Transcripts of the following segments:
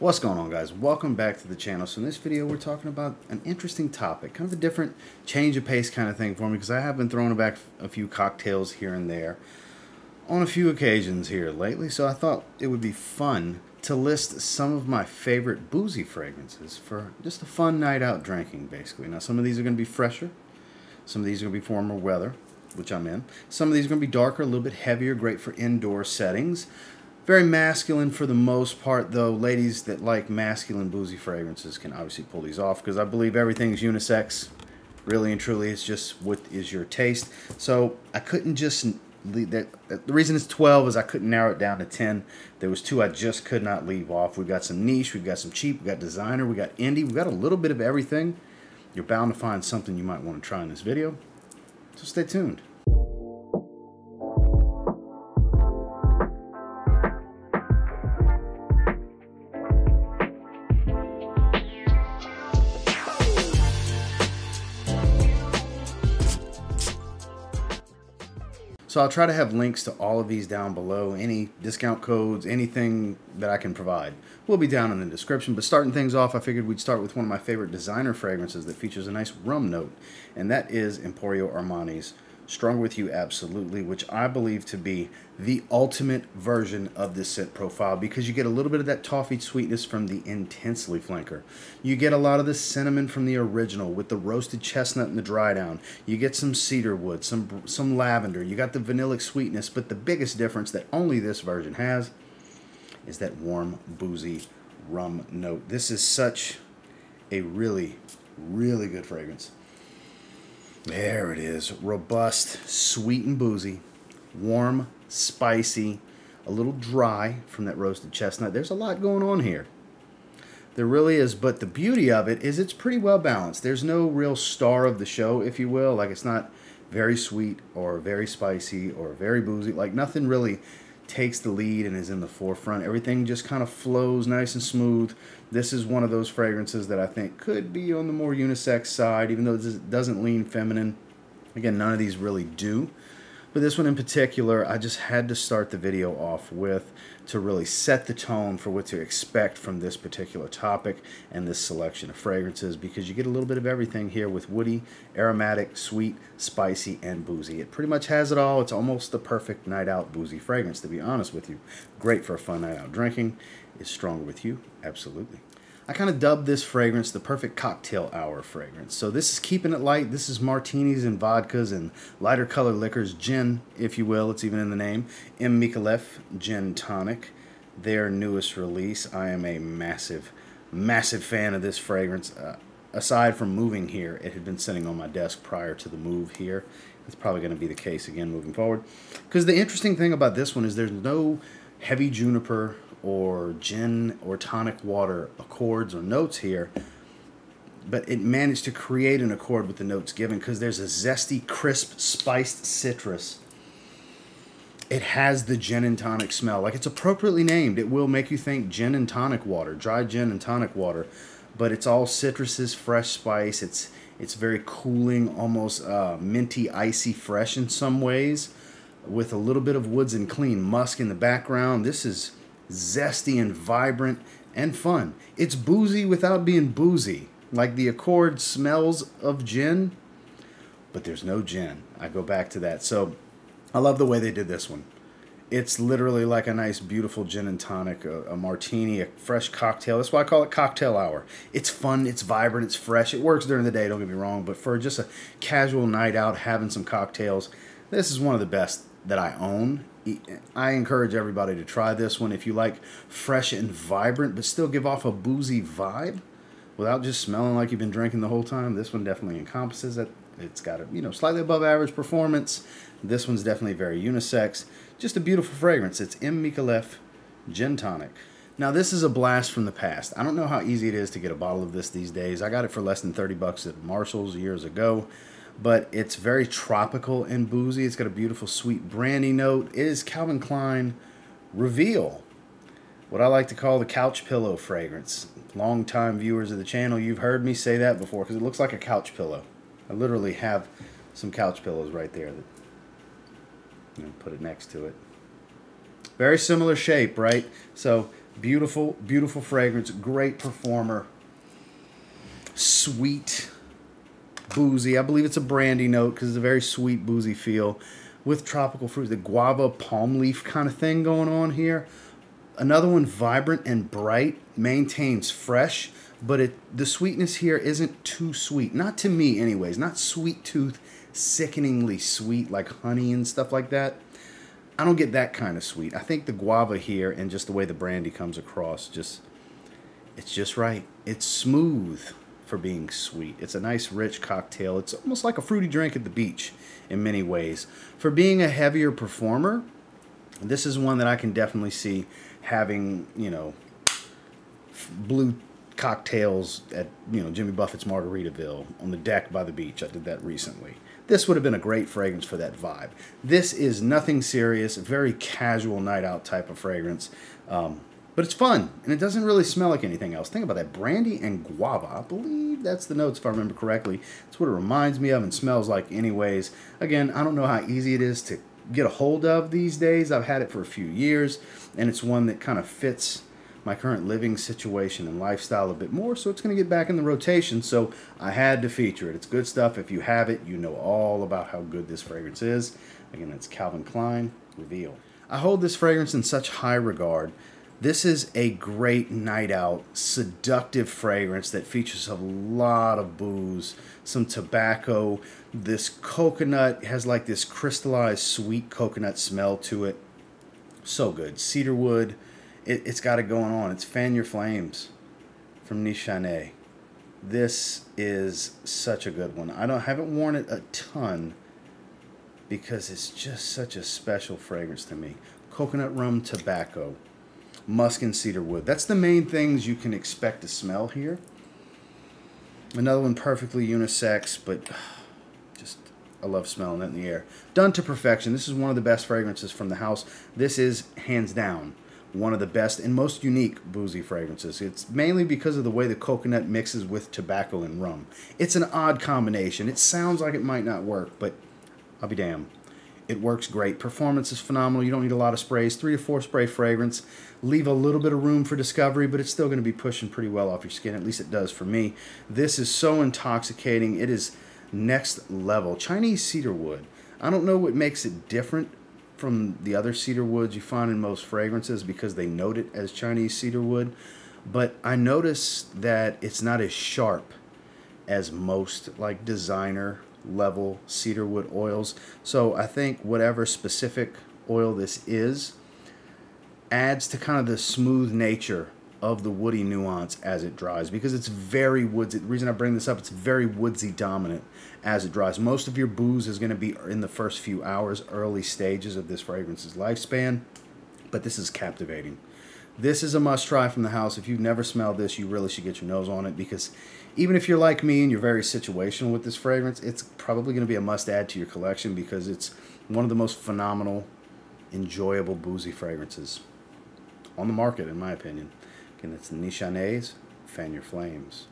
What's going on, guys? Welcome back to the channel. So in this video we're talking about an interesting topic, kind of a different change of pace kind of thing for me, because I have been throwing back a few cocktails here and there on a few occasions here lately. So I thought it would be fun to list some of my favorite boozy fragrances for just a fun night out drinking, basically. Now some of these are going to be fresher, some of these are going to be warmer weather, which I'm in. Some of these are going to be darker, a little bit heavier, great for indoor settings. Very masculine for the most part, though. Ladies that like masculine boozy fragrances can obviously pull these off, because I believe everything's unisex. Really and truly, it's just what is your taste. So I couldn't just leave that. The reason it's 12 is I couldn't narrow it down to 10. There was two I just could not leave off. We've got some niche, we've got some cheap, we've got designer, we got indie, we've got a little bit of everything. You're bound to find something you might want to try in this video. So stay tuned. So I'll try to have links to all of these down below. Any discount codes, anything that I can provide will be down in the description. But starting things off, I figured we'd start with one of my favorite designer fragrances that features a nice rum note. And that is Emporio Armani's Stronger With You Absolutely, which I believe to be the ultimate version of this scent profile, because you get a little bit of that toffee sweetness from the Intensely flanker. You get a lot of the cinnamon from the original with the roasted chestnut and the dry down. You get some cedar wood, some lavender. You got the vanillic sweetness, but the biggest difference that only this version has is that warm, boozy rum note. This is such a really, really good fragrance. There it is. Robust, sweet and boozy, warm, spicy, a little dry from that roasted chestnut. There's a lot going on here. There really is, but the beauty of it is it's pretty well balanced. There's no real star of the show, if you will. Like, it's not very sweet or very spicy or very boozy. Like, nothing really takes the lead and is in the forefront. Everything just kind of flows nice and smooth. This is one of those fragrances that I think could be on the more unisex side, even though it doesn't lean feminine. Again, none of these really do. But this one in particular, I just had to start the video off with to really set the tone for what to expect from this particular topic and this selection of fragrances, because you get a little bit of everything here with woody, aromatic, sweet, spicy, and boozy. It pretty much has it all. It's almost the perfect night out boozy fragrance, to be honest with you. Great for a fun night out drinking. It's Stronger With You, absolutely. I kind of dubbed this fragrance the perfect cocktail hour fragrance. So this is keeping it light. This is martinis and vodkas and lighter colored liquors, gin, if you will. It's even in the name. Micallef GnTonic, their newest release. I am a massive, massive fan of this fragrance. Aside from moving here, it had been sitting on my desk prior to the move here. It's probably going to be the case again moving forward. Because the interesting thing about this one is there's no heavy juniper or gin or tonic water accords or notes here, but it managed to create an accord with the notes given, because there's a zesty, crisp, spiced citrus. It has the gin and tonic smell. Like, it's appropriately named. It will make you think gin and tonic water, dry gin and tonic water, but it's all citruses, fresh spice. It's very cooling, almost minty, icy fresh in some ways, with a little bit of woods and clean musk in the background. This is zesty and vibrant and fun. It's boozy without being boozy. Like, the accord smells of gin, but there's no gin. I go back to that. So I love the way they did this one. It's literally like a nice, beautiful gin and tonic, a martini, a fresh cocktail. That's why I call it cocktail hour. It's fun, it's vibrant, it's fresh. It works during the day, don't get me wrong, but for just a casual night out, having some cocktails, this is one of the best that I own. I encourage everybody to try this one. If you like fresh and vibrant, but still give off a boozy vibe without just smelling like you've been drinking the whole time, this one definitely encompasses it. It's got a slightly above average performance. This one's definitely very unisex. Just a beautiful fragrance. It's Micallef GnTonic. Now, this is a blast from the past. I don't know how easy it is to get a bottle of this these days. I got it for less than 30 bucks at Marshall's years ago. But it's very tropical and boozy. It's got a beautiful sweet brandy note. It is Calvin Klein Reveal, what I like to call the couch pillow fragrance. Long-time viewers of the channel, you've heard me say that before, because it looks like a couch pillow. I literally have some couch pillows right there that, put it next to it. Very similar shape, right? So Beautiful, beautiful fragrance. Great performer. Sweet, boozy. I believe it's a brandy note because it's a very sweet, boozy feel with tropical fruits. The guava palm leaf kind of thing going on here. Another one, vibrant and bright, maintains fresh, but the sweetness here isn't too sweet. Not to me anyways. Not sweet tooth, sickeningly sweet like honey and stuff like that. I don't get that kind of sweet. I think the guava here and just the way the brandy comes across, it's just right. It's smooth for being sweet. It's a nice rich cocktail. It's almost like a fruity drink at the beach in many ways. For being a heavier performer, this is one that I can definitely see having, you know, blue cocktails at, you know, Jimmy Buffett's Margaritaville on the deck by the beach. I did that recently. This would have been a great fragrance for that vibe. This is nothing serious, a very casual night out type of fragrance. But it's fun, and it doesn't really smell like anything else. Think about that, brandy and guava. I believe that's the notes if I remember correctly. That's what it reminds me of and smells like anyways. Again, I don't know how easy it is to get a hold of these days. I've had it for a few years, and it's one that kind of fits my current living situation and lifestyle a bit more, so it's going to get back in the rotation, so I had to feature it. It's good stuff. If you have it, you know all about how good this fragrance is. Again, it's Calvin Klein Reveal. I hold this fragrance in such high regard. This is a great night out, seductive fragrance that features a lot of booze, some tobacco. This coconut has like this crystallized sweet coconut smell to it. So good. Cedarwood. It's got it going on. It's Fan Your Flames from NISHANE. This is such a good one. I haven't worn it a ton because it's just such a special fragrance to me. Coconut rum tobacco, musk and cedarwood. That's the main things you can expect to smell here. Another one perfectly unisex, but just I love smelling it in the air. Done to perfection. This is one of the best fragrances from the house. This is hands down one of the best and most unique boozy fragrances. It's mainly because of the way the coconut mixes with tobacco and rum. It's an odd combination. It sounds like it might not work, but I'll be damned. It works great. Performance is phenomenal. You don't need a lot of sprays. 3 to 4 spray fragrance. Leave a little bit of room for discovery, but it's still going to be pushing pretty well off your skin. At least it does for me. This is so intoxicating. It is next level. Chinese cedarwood. I don't know what makes it different from the other cedar woods you find in most fragrances because they note it as Chinese cedarwood, but I noticed that it's not as sharp as most like designer level cedarwood oils. So I think whatever specific oil this is adds to kind of the smooth nature of the woody nuance as it dries, because it's very woodsy. The reason I bring this up, it's very woodsy dominant as it dries. Most of your booze is going to be in the first few hours, early stages of this fragrance's lifespan, but this is captivating. This is a must try from the house. If you've never smelled this, you really should get your nose on it, because even if you're like me and you're very situational with this fragrance, it's probably going to be a must add to your collection because it's one of the most phenomenal, enjoyable boozy fragrances on the market, in my opinion. And it's NISHANE's Fan Your Flames.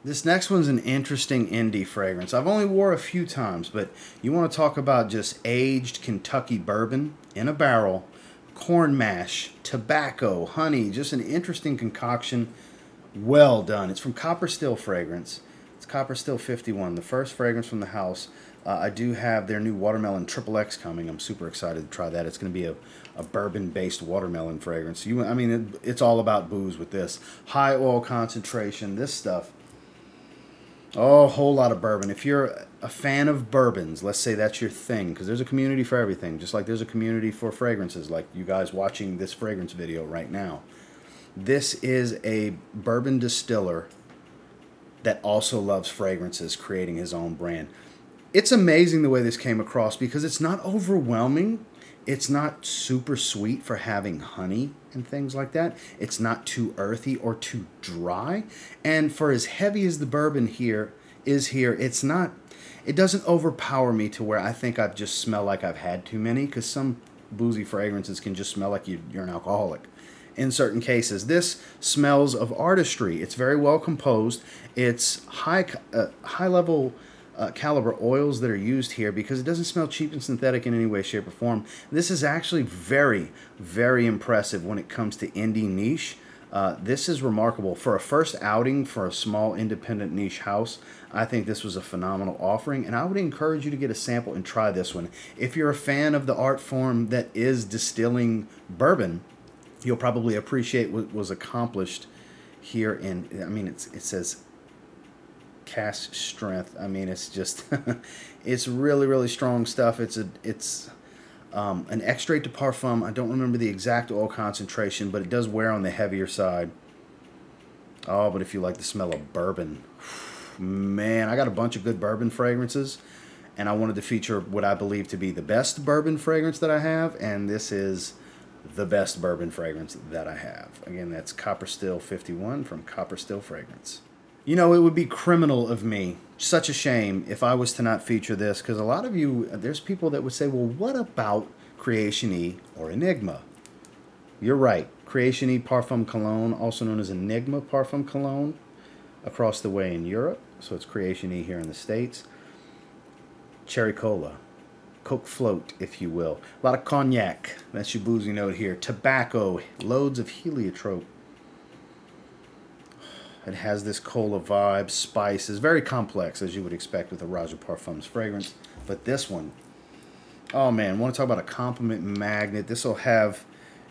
This next one's an interesting indie fragrance. I've only wore a few times, but you want to talk about just aged Kentucky bourbon in a barrel, corn mash, tobacco, honey, just an interesting concoction. Well done. It's from Copper Still Fragrance. It's Copper Still 51, the first fragrance from the house. I do have their new Watermelon XXX coming. I'm super excited to try that. It's going to be a bourbon-based watermelon fragrance. I mean, it's all about booze with this. High oil concentration, this stuff. Oh, a whole lot of bourbon. If you're a fan of bourbons, let's say that's your thing, because there's a community for everything, just like there's a community for fragrances, like you guys watching this fragrance video right now. This is a bourbon distiller that also loves fragrances, creating his own brand. It's amazing the way this came across because it's not overwhelming. It's not super sweet for having honey and things like that. It's not too earthy or too dry. And for as heavy as the bourbon here is, it doesn't overpower me to where I think I just smell like I've had too many, because some boozy fragrances can just smell like you're an alcoholic. In certain cases, this smells of artistry. It's very well composed. It's high level caliber oils that are used here because it doesn't smell cheap and synthetic in any way, shape, or form. This is actually very, very impressive when it comes to indie niche. This is remarkable. For a first outing for a small independent niche house, I think this was a phenomenal offering, and I would encourage you to get a sample and try this one. If you're a fan of the art form that is distilling bourbon, you'll probably appreciate what was accomplished here in, I mean, it says cask strength. I mean, it's just, it's really, really strong stuff. It's an extrait de parfum. I don't remember the exact oil concentration, but it does wear on the heavier side. Oh, but if you like the smell of bourbon, man, I got a bunch of good bourbon fragrances, and I wanted to feature what I believe to be the best bourbon fragrance that I have, and this is the best bourbon fragrance that I have. Again, that's Copper Still 51 from Copper Still Fragrance. You know, it would be criminal of me, such a shame, if I was to not feature this, because a lot of you, there's people that would say, well, what about Creation E or Enigma? You're right. Creation E Parfum Cologne, also known as Enigma Parfum Cologne, across the way in Europe. So it's Creation E here in the States. Cherry Cola. Coke float, if you will. A lot of cognac. That's your boozy note here. Tobacco. Loads of heliotrope. It has this cola vibe, spices, very complex as you would expect with a Roja Parfums fragrance. But this one, oh man, want to talk about a compliment magnet. This will have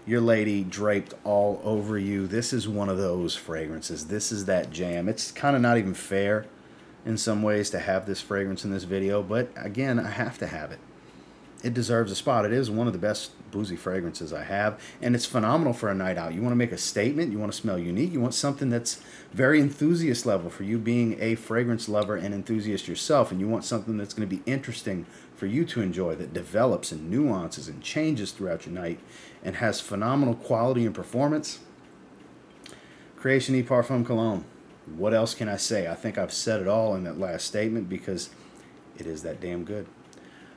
your lady draped all over you. This is one of those fragrances. This is that jam. It's kind of not even fair in some ways to have this fragrance in this video, but again, I have to have it. It deserves a spot. It is one of the best boozy fragrances I have, and it's phenomenal for a night out. You want to make a statement, you want to smell unique, you want something that's very enthusiast level for you being a fragrance lover and enthusiast yourself, and you want something that's going to be interesting for you to enjoy, that develops and nuances and changes throughout your night and has phenomenal quality and performance. Creation E Parfum Cologne. What else can I say? I think I've said it all in that last statement because it is that damn good.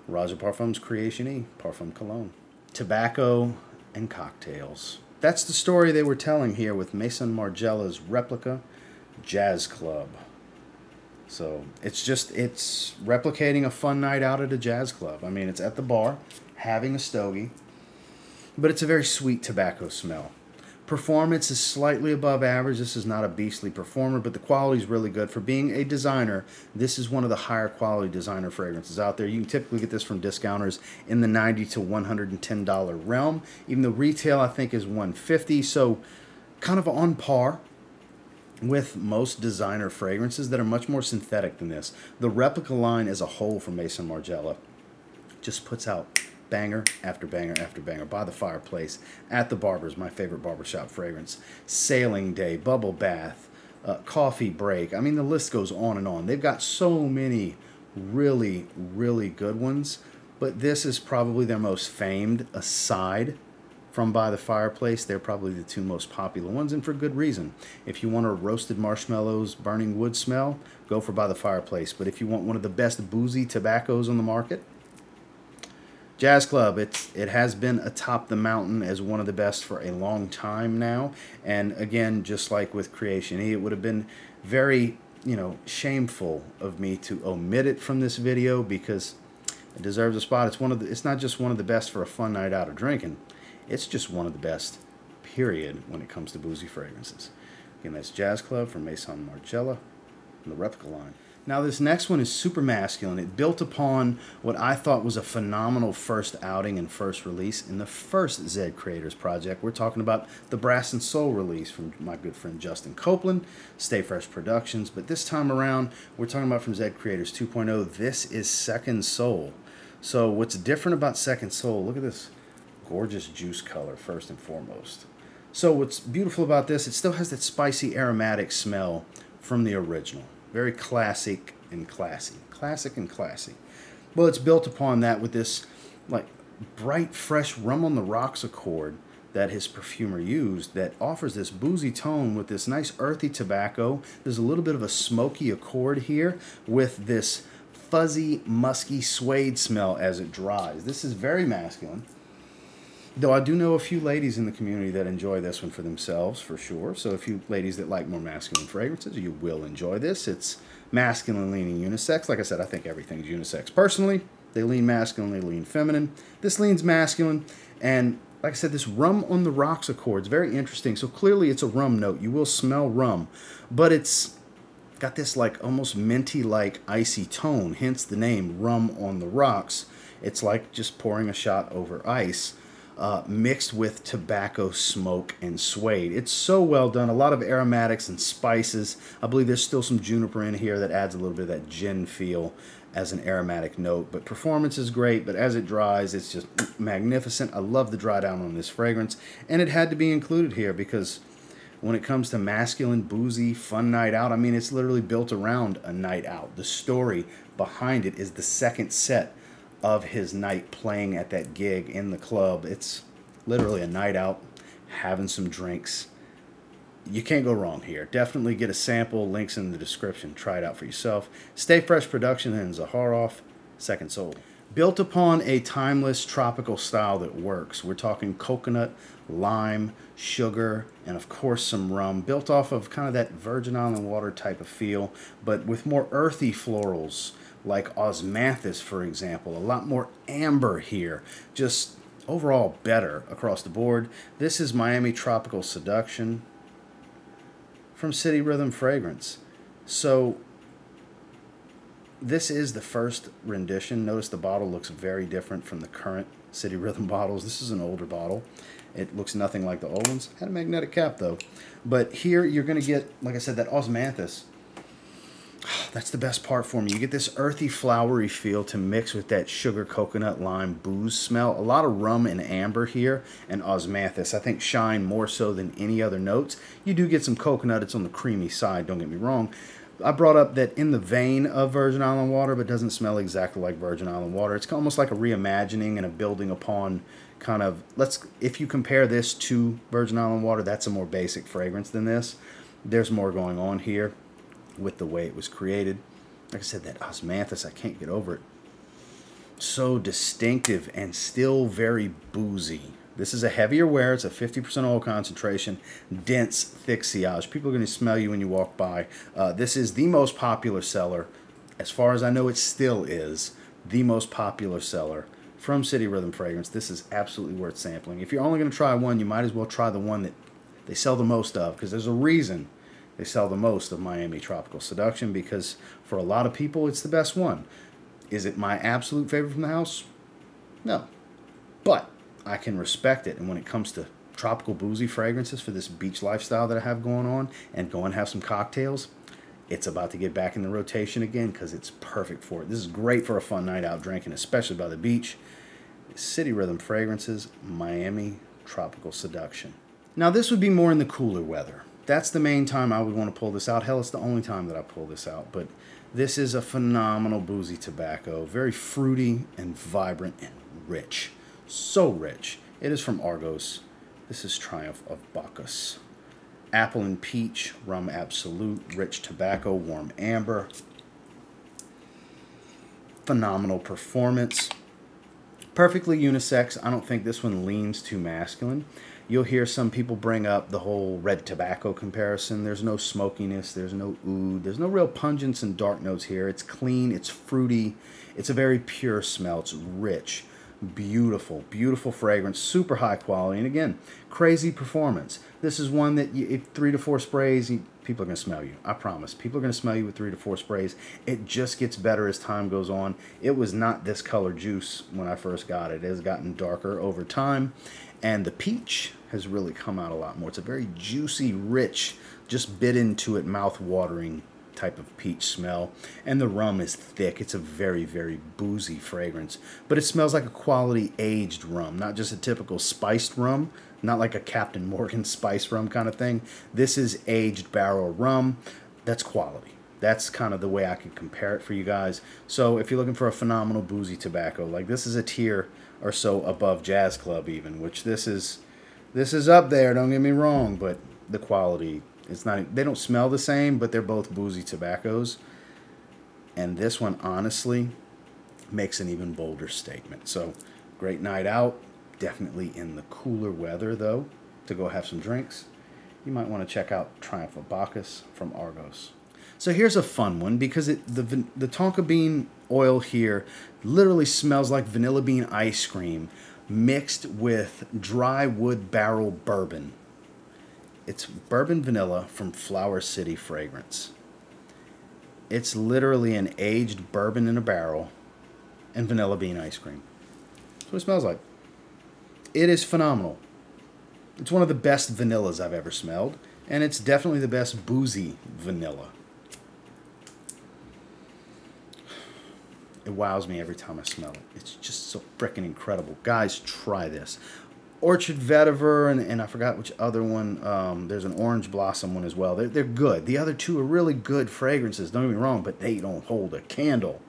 Roja Parfums Creation E Parfum Cologne. Tobacco and cocktails. That's the story they were telling here with Maison Margiela's Replica Jazz Club. So it's replicating a fun night out at a jazz club. I mean, it's at the bar, having a stogie, but it's a very sweet tobacco smell. Performance is slightly above average. This is not a beastly performer, but the quality is really good. For being a designer, this is one of the higher quality designer fragrances out there. You can typically get this from discounters in the $90 to $110 realm. Even the retail, I think, is $150, so kind of on par with most designer fragrances that are much more synthetic than this. The Replica line as a whole from Maison Margiela just puts out banger after banger after banger. By the Fireplace, At the Barber's, my favorite barbershop fragrance, Sailing Day, Bubble Bath, Coffee Break. I mean, the list goes on and on. They've got so many really, really good ones, but this is probably their most famed. Aside from By the Fireplace, they're probably the two most popular ones, and for good reason. If you want a roasted marshmallows, burning wood smell, go for By the Fireplace. But if you want one of the best boozy tobaccos on the market, Jazz Club, it has been atop the mountain as one of the best for a long time now. And again, just like with Creation E, it would have been very, shameful of me to omit it from this video because it deserves a spot. It's not just one of the best for a fun night out of drinking. It's just one of the best, period, when it comes to boozy fragrances. Again, that's Jazz Club from Maison Margiela and the Replica line. Now this next one is super masculine. It built upon what I thought was a phenomenal first outing and first release in the first Zed Creators project. We're talking about the Brass and Soul release from my good friend Justin Copeland, Stay Fresh Productions. But this time around, we're talking about from Zed Creators 2.0. This is Second Soul. So what's different about Second Soul, look at this gorgeous juice color first and foremost. So what's beautiful about this, it still has that spicy aromatic smell from the original. Very classic and classy. Classic and classy. Well, it's built upon that with this like bright, fresh rum on the rocks accord that his perfumer used that offers this boozy tone with this nice earthy tobacco. There's a little bit of a smoky accord here with this fuzzy, musky suede smell as it dries. This is very masculine. Though I do know a few ladies in the community that enjoy this one for themselves, for sure. So if you ladies that like more masculine fragrances, you will enjoy this. It's masculine leaning unisex. Like I said, I think everything's unisex. Personally, they lean masculine, they lean feminine. This leans masculine. And like I said, this rum on the rocks accords, very interesting. So clearly it's a rum note. You will smell rum, but it's got this like almost minty-like icy tone, hence the name rum on the rocks. It's like just pouring a shot over ice. Mixed with tobacco smoke and suede. It's so well done. A lot of aromatics and spices. I believe there's still some juniper in here that adds a little bit of that gin feel as an aromatic note. But performance is great, but as it dries, it's just magnificent. I love the dry down on this fragrance, and it had to be included here because when it comes to masculine, boozy, fun night out, I mean, it's literally built around a night out. The story behind it is the second set of his night playing at that gig in the club. It's literally a night out, having some drinks. You can't go wrong here. Definitely get a sample. Links in the description. Try it out for yourself. Stay Fresh Production and Zaharoff, Second Soul. Built upon a timeless tropical style that works. We're talking coconut, lime, sugar, and of course some rum. Built off of kind of that Virgin Island water type of feel, but with more earthy florals, like osmanthus, for example. A lot more amber here. Just overall better across the board. This is Miami Tropical Seduction from City Rhythm Fragrance. So this is the first rendition. Notice the bottle looks very different from the current City Rhythm bottles. This is an older bottle. It looks nothing like the old ones. Had a magnetic cap though. But here you're going to get, like I said, that osmanthus. That's the best part for me. You get this earthy, flowery feel to mix with that sugar, coconut, lime, booze smell. A lot of rum and amber here, and osmanthus, I think, shine more so than any other notes. You do get some coconut. It's on the creamy side, don't get me wrong. I brought up that in the vein of Virgin Island water, but doesn't smell exactly like Virgin Island water. It's almost like a reimagining and a building upon kind of, if you compare this to Virgin Island water, that's a more basic fragrance than this. There's more going on here with the way it was created. Like I said, that osmanthus, I can't get over it. So distinctive and still very boozy. This is a heavier wear. It's a 50% oil concentration, dense, thick sillage. People are going to smell you when you walk by. This is the most popular seller. As far as I know, it still is the most popular seller from City Rhythm Fragrance. This is absolutely worth sampling. If you're only going to try one, you might as well try the one that they sell the most of, because there's a reason they sell the most of Miami Tropical Seduction, because for a lot of people, it's the best one. Is it my absolute favorite from the house? No. But I can respect it. And when it comes to tropical boozy fragrances for this beach lifestyle that I have going on, and go and have some cocktails, it's about to get back in the rotation again because it's perfect for it. This is great for a fun night out drinking, especially by the beach. City Rhythm Fragrances, Miami Tropical Seduction. Now this would be more in the cooler weather. That's the main time I would want to pull this out. Hell, it's the only time that I pull this out. But this is a phenomenal boozy tobacco. Very fruity and vibrant and rich. So rich. It is from Argos. This is Triumph of Bacchus. Apple and peach, rum absolute, rich tobacco, warm amber. Phenomenal performance. Perfectly unisex. I don't think this one leans too masculine. You'll hear some people bring up the whole red tobacco comparison. There's no smokiness. There's no oud. There's no real pungence and dark notes here. It's clean. It's fruity. It's a very pure smell. It's rich. Beautiful, beautiful fragrance. Super high quality. And again, crazy performance. This is one that if 3 to 4 sprays, people are going to smell you. I promise. People are going to smell you with 3 to 4 sprays. It just gets better as time goes on. It was not this color juice when I first got it. It has gotten darker over time. And the peach has really come out a lot more. It's a very juicy, rich, just bit into it, mouth-watering type of peach smell. And the rum is thick. It's a very, very boozy fragrance. But it smells like a quality aged rum, not just a typical spiced rum, not like a Captain Morgan spice rum kind of thing. This is aged barrel rum. That's quality. That's kind of the way I can compare it for you guys. So if you're looking for a phenomenal boozy tobacco, like this is a tier or so above Jazz Club even, which this is up there, don't get me wrong, but the quality, it's not, they don't smell the same, but they're both boozy tobaccos. And this one honestly makes an even bolder statement. So great night out, definitely in the cooler weather, though, to go have some drinks, you might want to check out Triumph of Bacchus from Argos. So here's a fun one, because the tonka bean oil here literally smells like vanilla bean ice cream mixed with dry wood barrel bourbon. It's bourbon vanilla from Flower City Fragrance. It's literally an aged bourbon in a barrel and vanilla bean ice cream. That's what it smells like. It is phenomenal. It's one of the best vanillas I've ever smelled, and it's definitely the best Boozy vanilla. It wows me every time I smell it. It's just so freaking incredible. Guys, try this. Orchard Vetiver, and I forgot which other one. There's an Orange Blossom one as well. They're good. The other two are really good fragrances, don't get me wrong, but they don't hold a candle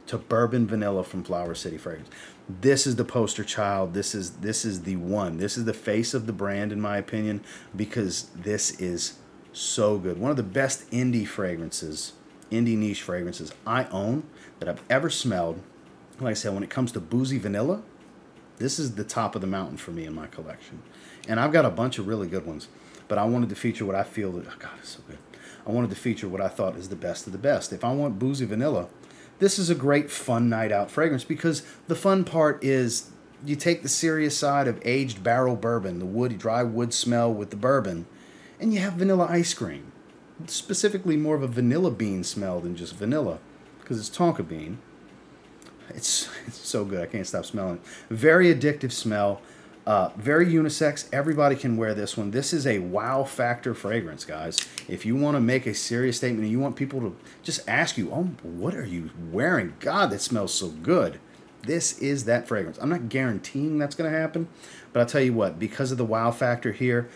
to bourbon vanilla from Flower City Fragrance. This is the poster child. This is the one. This is the face of the brand, in my opinion, because this is so good. One of the best indie fragrances, indie niche fragrances I own that I've ever smelled. Like I said, when it comes to Boozy vanilla, this is the top of the mountain for me in my collection. And I've got a bunch of really good ones, but I wanted to feature what I feel that, oh God, it's so good. I wanted to feature what I thought is the best of the best. If I want Boozy vanilla, this is a great fun night out fragrance, because the fun part is you take the serious side of aged barrel bourbon, the woody, dry wood smell with the bourbon, and you have vanilla ice cream. Specifically more of a vanilla bean smell than just vanilla, because it's tonka bean. It's so good. I can't stop smelling it. Very addictive smell. Very unisex. Everybody can wear this one. This is a wow factor fragrance, guys. If you want to make a serious statement and you want people to just ask you, oh, what are you wearing? God, that smells so good. This is that fragrance. I'm not guaranteeing that's going to happen, but I'll tell you what, because of the wow factor here,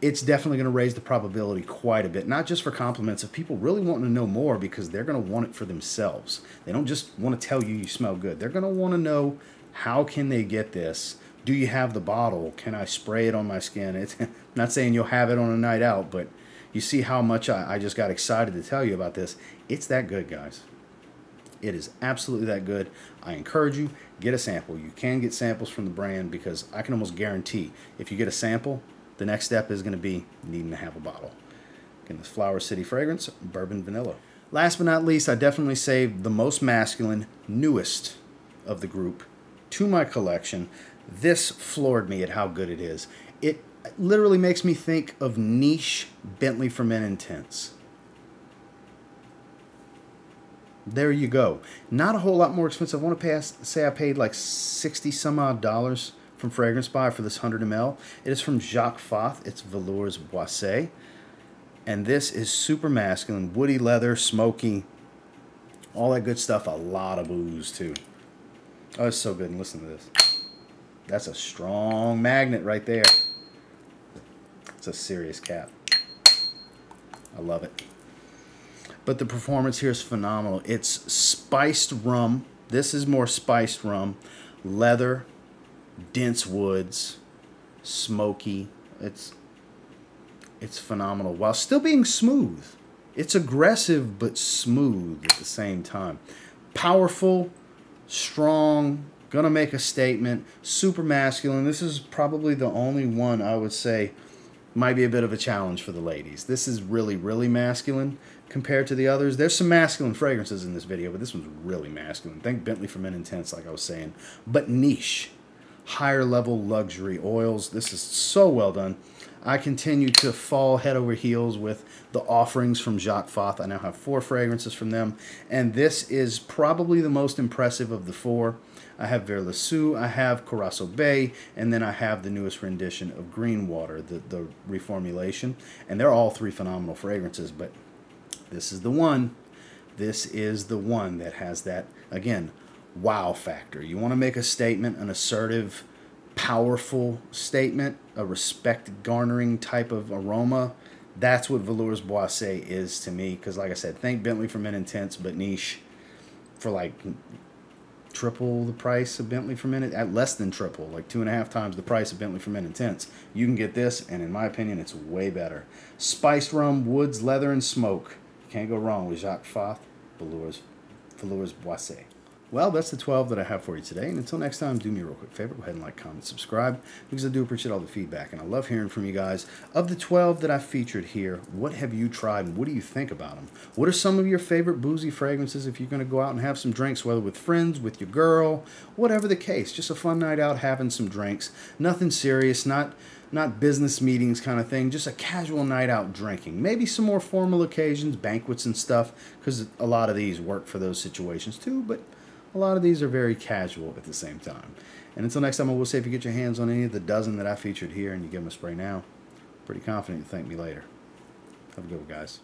it's definitely going to raise the probability quite a bit. Not just for compliments, of people really wanting to know more, because they're going to want it for themselves. They don't just want to tell you you smell good. They're going to want to know, how can they get this? Do you have the bottle? Can I spray it on my skin? It's not saying you'll have it on a night out, but you see how much I just got excited to tell you about this. It's that good, guys. It is absolutely that good. I encourage you, get a sample. You can get samples from the brand, because I can almost guarantee if you get a sample, the next step is going to be needing to have a bottle. Again, this Flower City Fragrance, bourbon vanilla. Last but not least, I definitely saved the most masculine, newest of the group to my collection. This floored me at how good it is. It literally makes me think of niche Bentley for Men Intense. There you go. Not a whole lot more expensive. I want to say I paid like 60 some odd dollars from Fragrance Buy for this 100 ml. It is from Jacques Fath. It's Velours Boise. And this is super masculine, woody leather, smoky, all that good stuff. A lot of booze too. Oh, it's so good. And listen to this. That's a strong magnet right there. It's a serious cap. I love it. But the performance here is phenomenal. It's spiced rum. This is more spiced rum. Leather, dense woods, smoky. It's phenomenal while still being smooth. It's aggressive but smooth at the same time. Powerful, strong, gonna make a statement, super masculine. This is probably the only one I would say might be a bit of a challenge for the ladies. This is really, really masculine compared to the others. There's some masculine fragrances in this video, but this one's really masculine. Think Bentley for Men Intense, like I was saying. But niche, higher level luxury oils. This is so well done. I continue to fall head over heels with the offerings from Jacques Fath. I now have 4 fragrances from them, and this is probably the most impressive of the 4. I have Velours, I have Curaçao Bay, and then I have the newest rendition of Green Water, the reformulation. And they're all 3 phenomenal fragrances, but this is the one. This is the one that has that, again, wow factor. You want to make a statement, an assertive, powerful statement, a respect-garnering type of aroma. That's what Velours Boise is to me, because like I said, think Bentley for Men Intense, but niche for like triple the price of Bentley for Men, at less than triple, like 2.5 times the price of Bentley for Men Intense. You can get this, and in my opinion, it's way better. Spiced rum, woods, leather, and smoke. You can't go wrong with Jacques Fath, Velours Boise. Well, that's the 12 that I have for you today. And until next time, do me a real quick favor. Go ahead and like, comment, subscribe, because I do appreciate all the feedback. And I love hearing from you guys. Of the 12 that I featured here, what have you tried and what do you think about them? What are some of your favorite boozy fragrances if you're going to go out and have some drinks, whether with friends, with your girl, whatever the case. Just a fun night out having some drinks. Nothing serious, not business meetings kind of thing, just a casual night out drinking. Maybe some more formal occasions, banquets and stuff, because a lot of these work for those situations too, but a lot of these are very casual at the same time. And until next time, I will say if you get your hands on any of the dozen that I featured here and you give them a spray now, pretty confident you'll thank me later. Have a good one, guys.